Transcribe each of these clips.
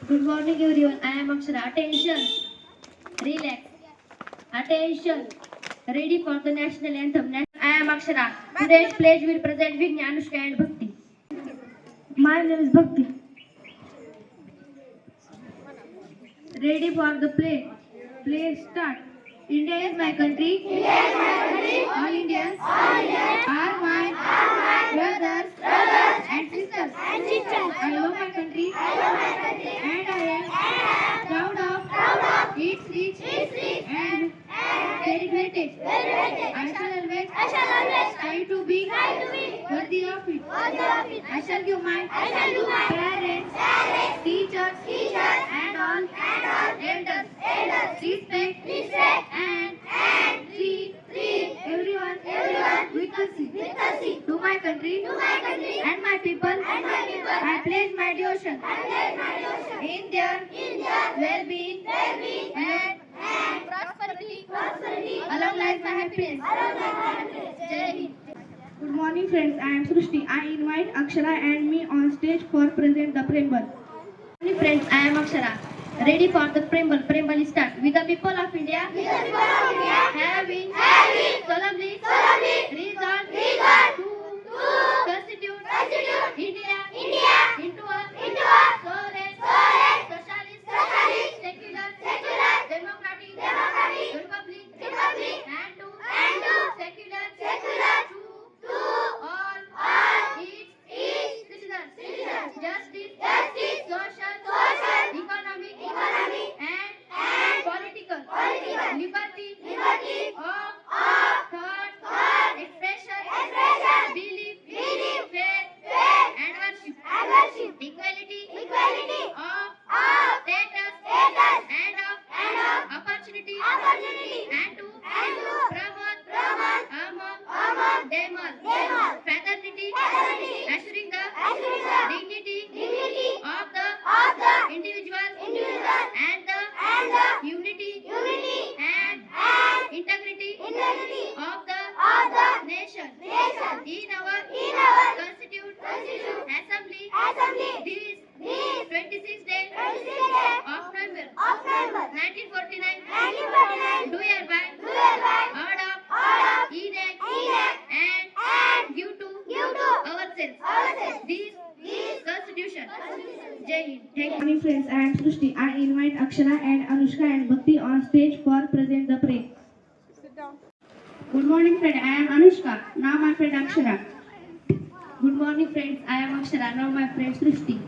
Good morning everyone. I am Akshara. Attention. Relax. Attention. Ready for the national anthem. I am Akshara. Today's pledge will present Vignya, Anushka and Bhakti. My name is Bhakti. Ready for the play. Play start. India is my country. India is my country. All Indians are my brothers and sisters. I love my country. And I am proud of its rich and varied heritage. I shall always try to be worthy of it. I shall give my parents, teachers, and all elders respect and treat everyone with courtesy. To my country and my people, I pledge my devotion in their well-being and prosperity. Along lies my happiness. Jai Hind. Good morning friends, I am Srushti. I invite Akshara and me on stage for present the preamble. Good morning friends, I am Akshara. Ready for the preamble. Preamble start. With the people of India, having solemnly resolved to constitute India into a sovereign, socialist, secular, democratic republic, and to secular to all its citizens, justice, social, economic, and political liberty of thought, expression, belief, faith, and worship, equality of status and of opportunity, and to promote among them all fraternity, assuring the dignity of the individual and the unity and integrity of the nation. In our constituted assembly, this 26th day of November 1949, do hereby adopt, enact, and give to ourselves this constitution. Jai Hind. Thank you. Good morning friends, I am Srushti. I invite Akshara and Anushka and Bhakti on stage for present the prayer. Sit down. Good morning friend, I am Anushka. Now my friend Akshara. Good morning friends, I am Akshara. Now my friend Srushti.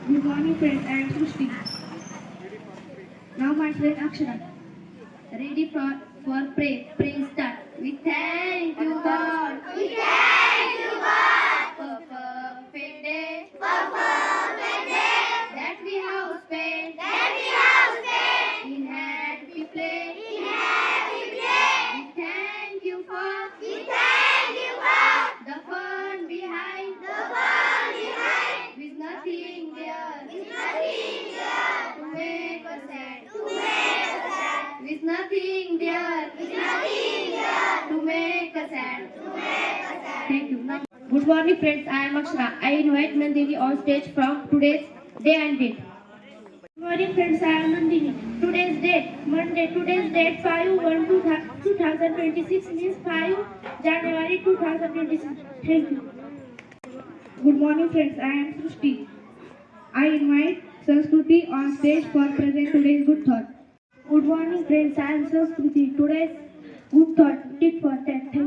Good morning friends, I am Srushti. Now my friend Akshara. Ready for pray. Pray start. We thank you God. For perfect day that we have spent in happy play. We thank you for the fun behind with nothing there to make us sad. With nothing there to make us sad. Thank you. Good morning friends, I am Akshara. I invite Nandini on stage from today's day and date. Good morning friends, I am Nandini. Today's date, Monday. Today's date 5/1/2026 means 5 January 2026. Thank you. Good morning friends, I am Srushti. I invite Sanskruti on stage for present today's good thought. Good morning friends, I am Sanskruti. Today's good thought, tit for tat. Thank you.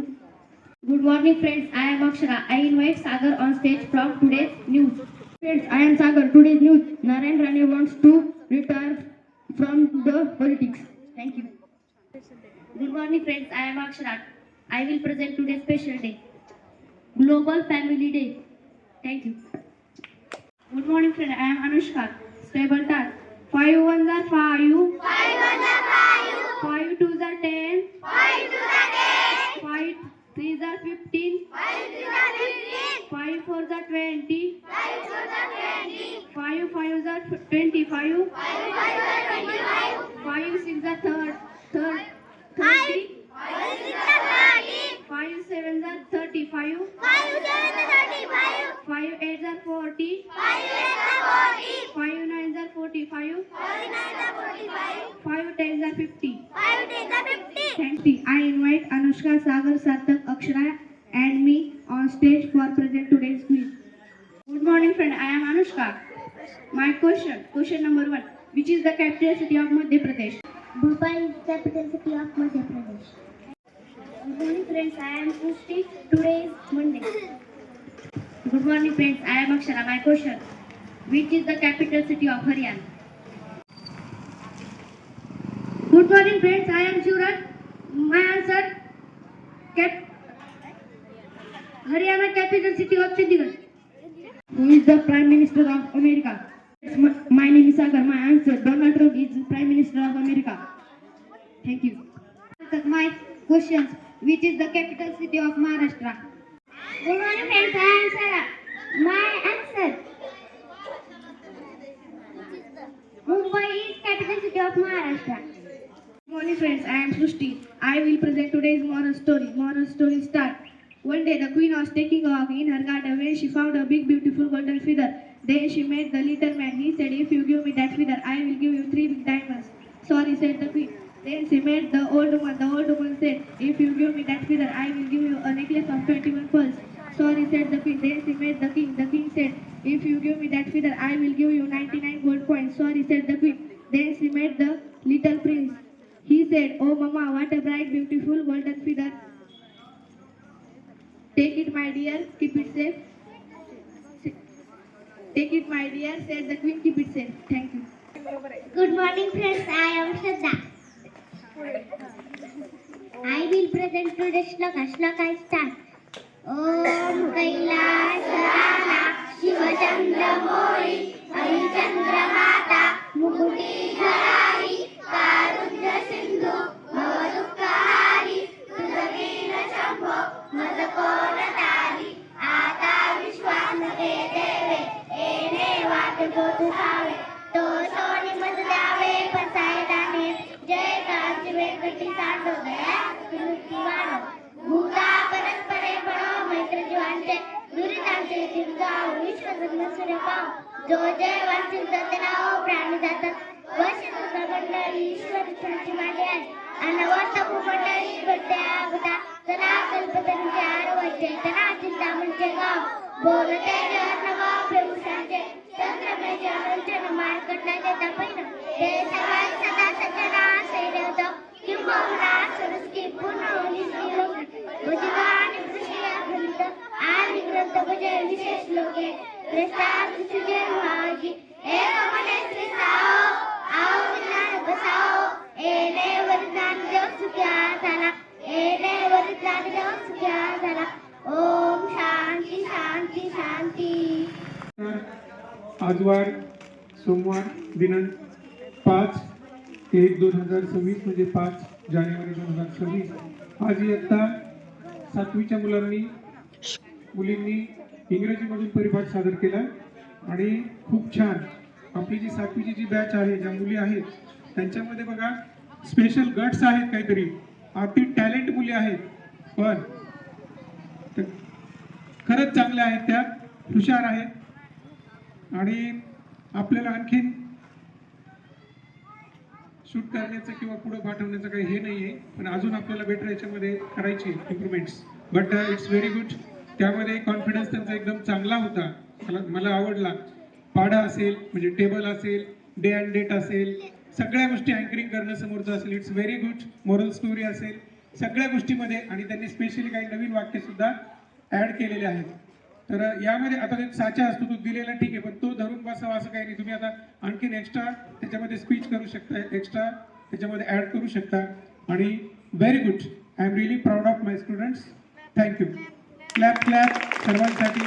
Good morning friends, I am Akshara. I invite Sagar on stage from today's news. Friends, I am Sagar. Today's news. Narendra Rane wants to retire from the politics. Thank you. Good morning friends, I am Akshara. I will present today's special day. Global Family Day. Thank you. Good morning friends, I am Anushka. Stable task. 5 ones are 5. 5 twos are 10. 5 threes are 15. 5 fours are 20. 5 fives are 25. 5 six are 30. 5 sevens are 35. 5 eights are 40. 5 nines are 40. 45. 5 10s are 50. 5 10s are 50. Thank you. I invite Anushka, Sagar, Sarthak, Akshara and me on stage for present today's quiz. Good morning friend, I am Anushka. My question number 1. Which is the capital city of Madhya Pradesh? Bhopal is the capital city of Madhya Pradesh. Good morning friends, I am Srushti. Today is Monday. Good morning friends, I am Akshara. My question. Which is the capital city of Haryana? Good morning friends, I am Shuraj. My answer. Haryana capital city of Chandigarh. Who is the Prime Minister of America? My name is Sagar. My answer. Donald Trump is Prime Minister of America. Thank you. My questions. Which is the capital city of Maharashtra? Good morning friends, I am Sarah. My answer. Mumbai is capital city of Maharashtra. Good morning friends, I am Srushti. I will present today's moral story. Moral story start. One day the queen was taking a walk in her garden when she found a big beautiful golden feather. Then she met the little man. He said, if you give me that feather, I will give you 3 big diamonds. Sorry, said the queen. Then she met the old woman. The old woman said, if you give me that feather, I will give you a necklace of 21 pearls. Sorry, said the queen. Then she met the king. The king said, if you give me that feather, I will give you 99 gold coins. Sorry, said the queen. Then she met the little prince. He said, oh mama, what a bright, beautiful golden feather. Take it, my dear, keep it safe. Take it, my dear, said the queen, keep it safe. Thank you. Good morning friends, I am Shraddha. I will present today's shloka. Shloka start. Om Kailasarana Shivachandra Mori Harichandra Mata Mukuti Dharari Karudra Sindhu Bhavadukari Tudagina Shambho Madakona Tari Ata Vishwanate Deve Ene Vate Gotu Save To Soni Madhave Pasayadane Jai Kanchi Venkati Sando Daya Kirtivano Bhuta Paraspare Pado Maitra Jivante Duritante Tirgao Vishwagana Surapao Jo Jai Vansil Tatanao Prani Datat Vashita Sagandari Ishwari Chanti Madhyai Anavata Kumandari Gattaya Gata Tana Kalpatan Jaro Vajay Tana Chinta Manchegao Bolate Jarnava Prabhusante Sandrame Jaranchana Markatna Jeta Paina Desavai Sada Satana Sairata Kimbahara Saraski Puna Unisiro Vajivani Prashya Granita Adi Granta Vajay Vishesh Loke Prasad Sujay Maji Eka Mane Sri Sao Ao Vinay Basao Ele Varidhan Dev Sukya Sana Ele Varidhan Dev Sukya Sana Om Shanti Shanti Shanti. आजवार सोमवार दिनांक 5/1/2026 म्हणजे 5 जानेवारी 2026 आज इयत्ता 7वीच्या मुलींनी इंग्रजीमधून परिपाठ सादर केला आणि खूप छान आपली जी 7वीची जी बॅच आहे ज्या मुली आहेत त्यांच्यामध्ये बघा स्पेशल गट्स आहेत काहीतरी अति टॅलेंट मुली आहेत पण खरंच चांगल्या आहेत त्या हुशार आहेत आणि आपल्याला आणखीन शूट करण्याचं किंवा पुढे पाठवण्याचं काही हे नाहीये पण अजून आपल्याला बेटर याच्यामध्ये करायची improvements but it's very good त्यामध्ये कॉन्फिडन्स त्यांचा एकदम चांगला होता मला आवडला पाढा असेल म्हणजे टेबल असेल डे अँड डेट असेल सगळ्या गोष्टी अँकरिंग करणं समोरचं असेल it's very good moral story असेल सगळ्या गोष्टीमध्ये आणि त्यांनी स्पेशली काही नवीन वाक्य सुद्धा ऍड केलेले आहेत तर यामध्ये आता एक साचा असतो तो दिलेला ठीक आहे पण तो धरून बसावा असं काही नाही तुम्ही आता आणखीन एक्स्ट्रा त्याच्यामध्ये स्पीच करू शकता एक्स्ट्रा त्याच्यामध्ये ऍड करू शकता आणि very good I am really proud of my students thank you clap clap सर्वांसाठी